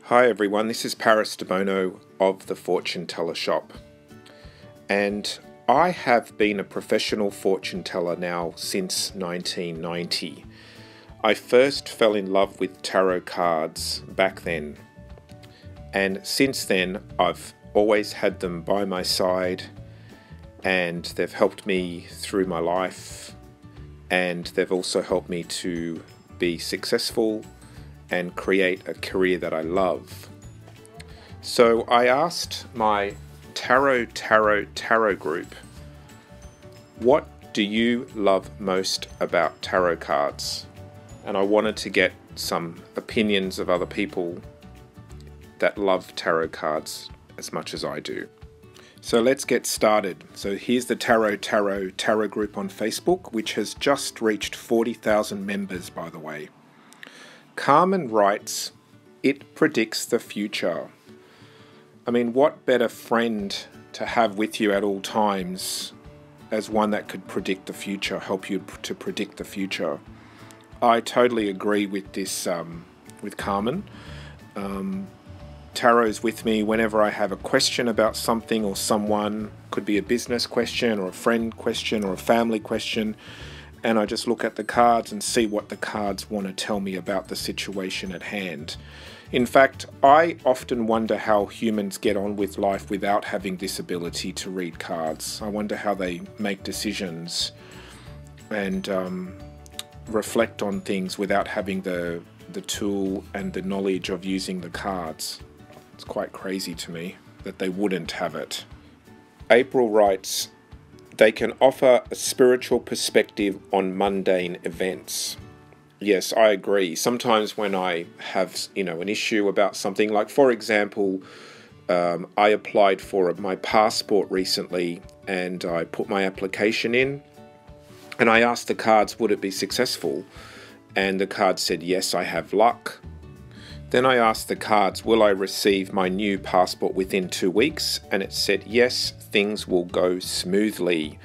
Hi everyone, this is Paris Debono of the Fortune Teller Shop, and I have been a professional fortune teller now since 1990. I first fell in love with tarot cards back then, and since then I've always had them by my side, and they've helped me through my life, and they've also helped me to be successful and create a career that I love. So I asked my tarot group, what do you love most about tarot cards? And I wanted to get some opinions of other people that love tarot cards as much as I do. So let's get started. So here's the tarot group on Facebook, which has just reached 40,000 members, by the way. Carmen writes, it predicts the future. I mean, what better friend to have with you at all times as one that could predict the future, help you to predict the future. I totally agree with this, with Carmen. Tarot's with me whenever I have a question about something or someone. Could be a business question or a friend question or a family question. And I just look at the cards and see what the cards want to tell me about the situation at hand. In fact, I often wonder how humans get on with life without having this ability to read cards. I wonder how they make decisions and reflect on things without having the tool and the knowledge of using the cards. It's quite crazy to me that they wouldn't have it. April writes, they can offer a spiritual perspective on mundane events. Yes, I agree. Sometimes when I have, an issue about something, like for example, I applied for my passport recently and I put my application in and I asked the cards, would it be successful? And the card said, yes, I have luck. Then I asked the cards, will I receive my new passport within 2 weeks? And it said, yes, things will go smoothly.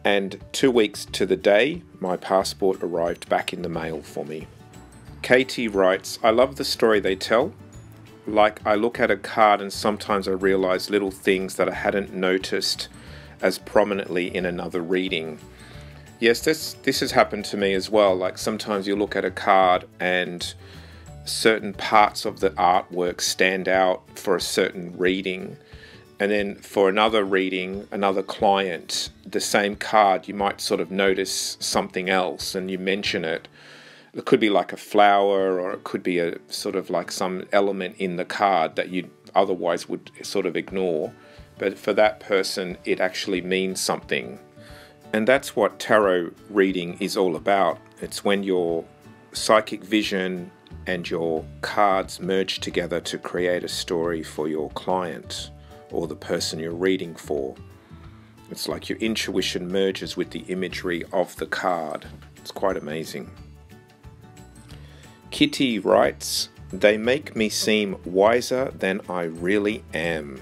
And 2 weeks to the day, my passport arrived back in the mail for me. Katie writes, I love the story they tell. Like, I look at a card and sometimes I realize little things that I hadn't noticed as prominently in another reading. Yes, this has happened to me as well. Like, sometimes you look at a card and certain parts of the artwork stand out for a certain reading, and then for another reading, another client, the same card, you might sort of notice something else and you mention it. It could be like a flower, or it could be a sort of like some element in the card that you otherwise would sort of ignore, but for that person it actually means something. And that's what tarot reading is all about. It's when your psychic vision and your cards merge together to create a story for your client or the person you're reading for. It's like your intuition merges with the imagery of the card. It's quite amazing. Kitty writes, they make me seem wiser than I really am.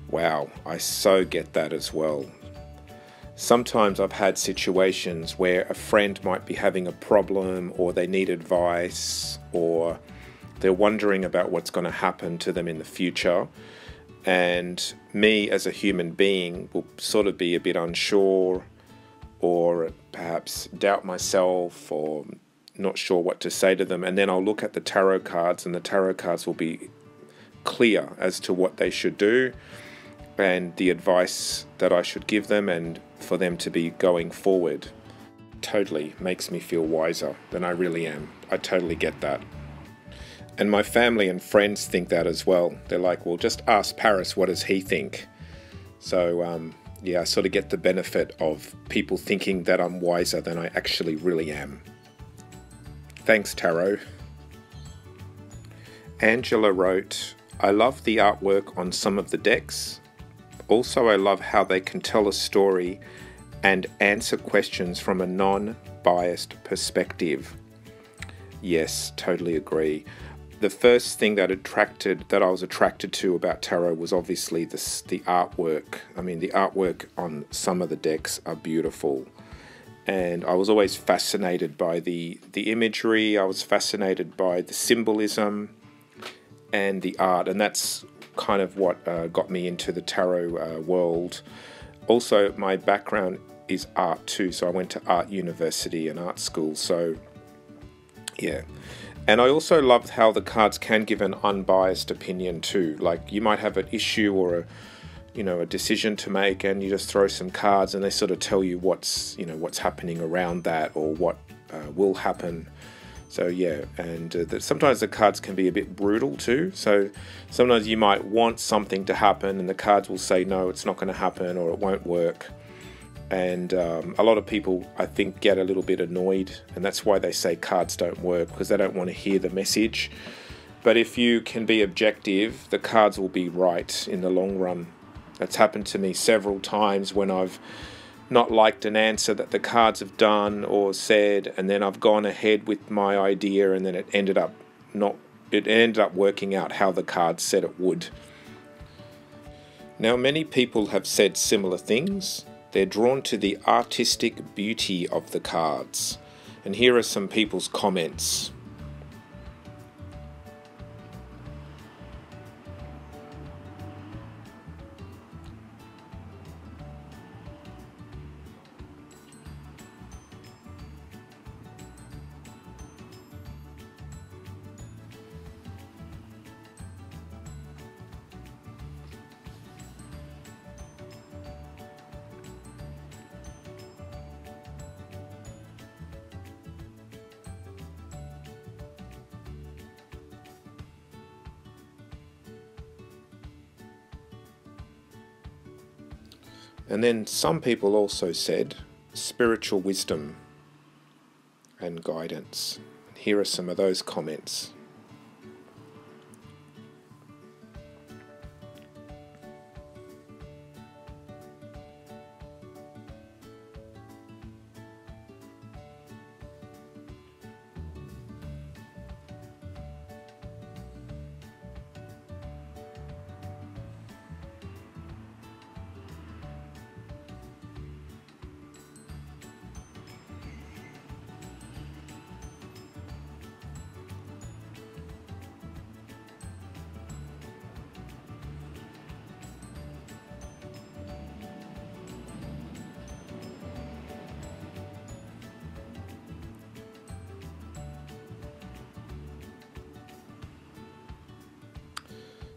Wow, I so get that as well. Sometimes I've had situations where a friend might be having a problem, or they need advice, or they're wondering about what's going to happen to them in the future. And me as a human being will sort of be a bit unsure, or perhaps doubt myself, or not sure what to say to them. And then I'll look at the tarot cards, and the tarot cards will be clear as to what they should do and the advice that I should give them, and for them to be going forward. Totally makes me feel wiser than I really am. I totally get that. And my family and friends think that as well. They're like, well, just ask Paris, what does he think? So, I sort of get the benefit of people thinking that I'm wiser than I actually really am. Thanks, Tarot. Angela wrote, I love the artwork on some of the decks. Also, I love how they can tell a story and answer questions from a non-biased perspective. Yes, totally agree. The first thing that I was attracted to about tarot was obviously the artwork. I mean, the artwork on some of the decks are beautiful. And I was always fascinated by the imagery. I was fascinated by the symbolism. and the art, and that's kind of what got me into the tarot world. Also, my background is art too, so I went to art university and art school, so yeah. And I also loved how the cards can give an unbiased opinion too. Like, you might have an issue or a decision to make, and you just throw some cards and they sort of tell you what's happening around that, or what will happen. So yeah, and sometimes the cards can be a bit brutal too. So sometimes you might want something to happen and the cards will say, no, it's not going to happen, or it won't work. And a lot of people, I think, get a little bit annoyed, and that's why they say cards don't work, because they don't want to hear the message. But if you can be objective, the cards will be right in the long run. That's happened to me several times when I've not liked an answer that the cards have done or said, and then I've gone ahead with my idea, and then it ended up working out how the cards said it would. Now, many people have said similar things. They're drawn to the artistic beauty of the cards. And here are some people's comments. And then some people also said spiritual wisdom and guidance. Here are some of those comments.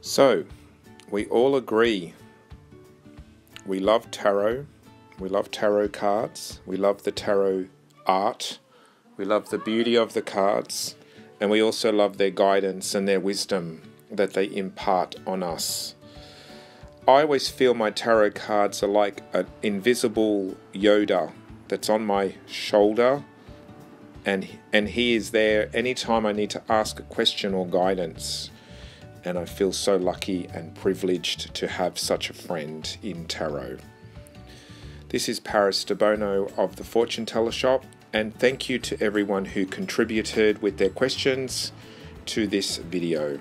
So, we all agree. We love tarot. We love tarot cards. We love the tarot art. We love the beauty of the cards. And we also love their guidance and their wisdom that they impart on us. I always feel my tarot cards are like an invisible Yoda that's on my shoulder. And he is there anytime I need to ask a question or guidance. And I feel so lucky and privileged to have such a friend in tarot. This is Paris Debono of the Fortune Teller Shop, and thank you to everyone who contributed with their questions to this video.